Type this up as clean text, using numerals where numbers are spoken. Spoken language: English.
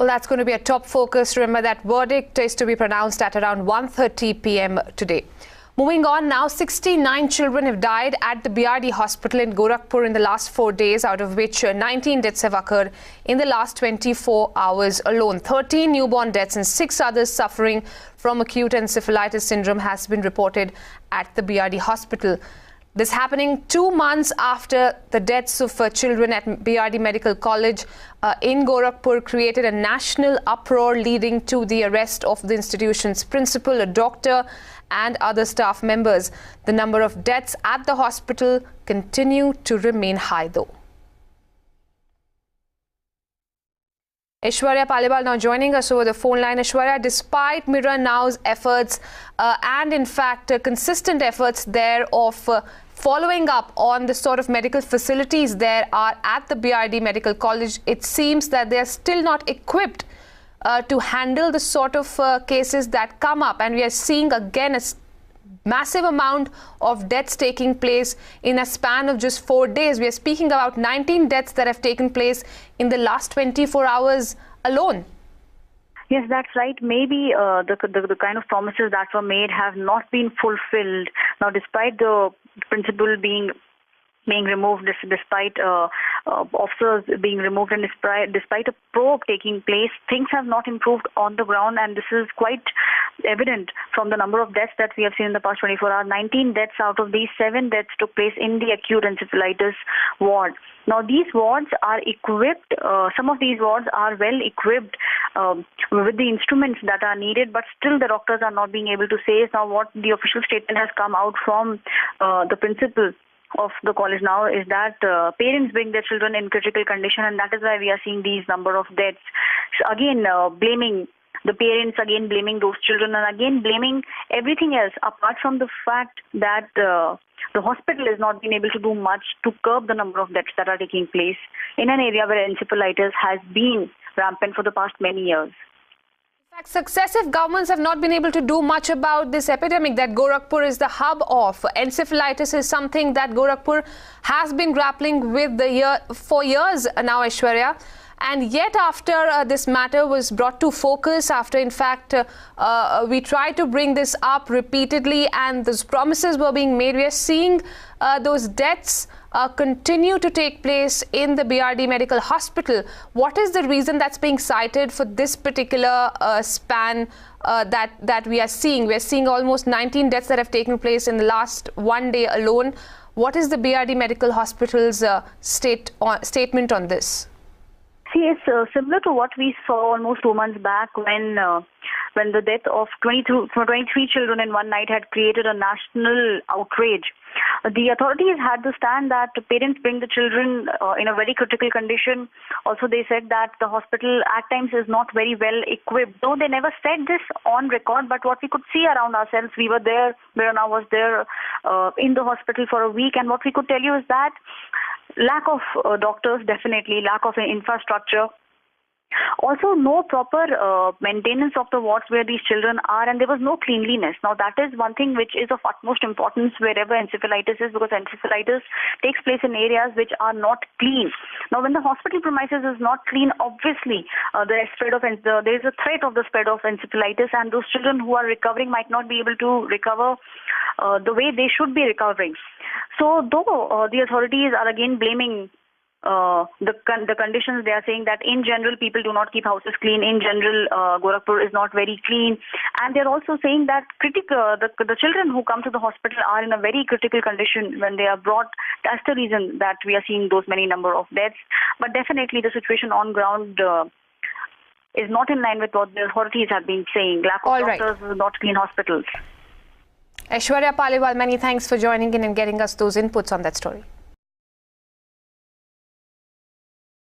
Well, that's going to be a top focus. Remember, that verdict is to be pronounced at around 1:30 p.m. today. Moving on now, 69 children have died at the BRD hospital in Gorakhpur in the last 4 days, out of which 19 deaths have occurred in the last 24 hours alone. 13 newborn deaths and 6 others suffering from acute encephalitis syndrome has been reported at the BRD hospital. This happening 2 months after the deaths of children at BRD Medical College in Gorakhpur created a national uproar, leading to the arrest of the institution's principal, a doctor, and other staff members. The number of deaths at the hospital continue to remain high, though. Aishwarya Paliwal now joining us over the phone line. Aishwarya, despite Mirror Now's efforts and in fact consistent efforts there of following up on the sort of medical facilities there are at the BRD Medical College, it seems that they are still not equipped to handle the sort of cases that come up, and we are seeing again a massive amount of deaths taking place in a span of just 4 days. We are speaking about 19 deaths that have taken place in the last 24 hours alone. Yes, that's right. Maybe the kind of promises that were made have not been fulfilled. Now, despite the principal being removed, despite officers being removed, and despite a probe taking place, things have not improved on the ground, and this is quite evident from the number of deaths that we have seen in the past 24 hours. 19 deaths out of these, 7 deaths took place in the acute encephalitis ward. Now, these wards are equipped, some of these wards are well equipped with the instruments that are needed, but still the doctors are not being able to say. Now, what the official statement has come out from the principal of the college now is that parents bring their children in critical condition, and that is why we are seeing these number of deaths. So again, blaming the parents, again blaming those children, and again blaming everything else apart from the fact that the hospital has not been able to do much to curb the number of deaths that are taking place in an area where encephalitis has been rampant for the past many years. In fact, successive governments have not been able to do much about this epidemic that Gorakhpur is the hub of. Encephalitis is something that Gorakhpur has been grappling with for years now, Aishwarya. And yet after this matter was brought to focus, after in fact we tried to bring this up repeatedly and those promises were being made, we are seeing those deaths continue to take place in the BRD Medical Hospital. What is the reason that's being cited for this particular span that we are seeing? We are seeing almost 19 deaths that have taken place in the last 1 day alone. What is the BRD Medical Hospital's statement on this? See, it's similar to what we saw almost 2 months back when the death of 23 children in one night had created a national outrage. The authorities had the stand that parents bring the children in a very critical condition. Also, they said that the hospital at times is not very well equipped. Though they never said this on record, but what we could see around ourselves, we were there, Mirana was there in the hospital for a week, and what we could tell you is that lack of doctors, definitely, lack of infrastructure. Also, no proper maintenance of the wards where these children are, and there was no cleanliness. Now, that is one thing which is of utmost importance wherever encephalitis is, because encephalitis takes place in areas which are not clean. Now, when the hospital premises is not clean, obviously there is a threat of the spread of encephalitis, and those children who are recovering might not be able to recover the way they should be recovering. So, though the authorities are again blaming the conditions, they are saying that in general people do not keep houses clean. In general, Gorakhpur is not very clean, and they're also saying that the children who come to the hospital are in a very critical condition when they are brought. That's the reason that we are seeing those many number of deaths. But definitely the situation on ground is not in line with what the authorities have been saying. Lack of doctors, not clean hospitals. Aishwarya Paliwal, many thanks for joining in and getting us those inputs on that story.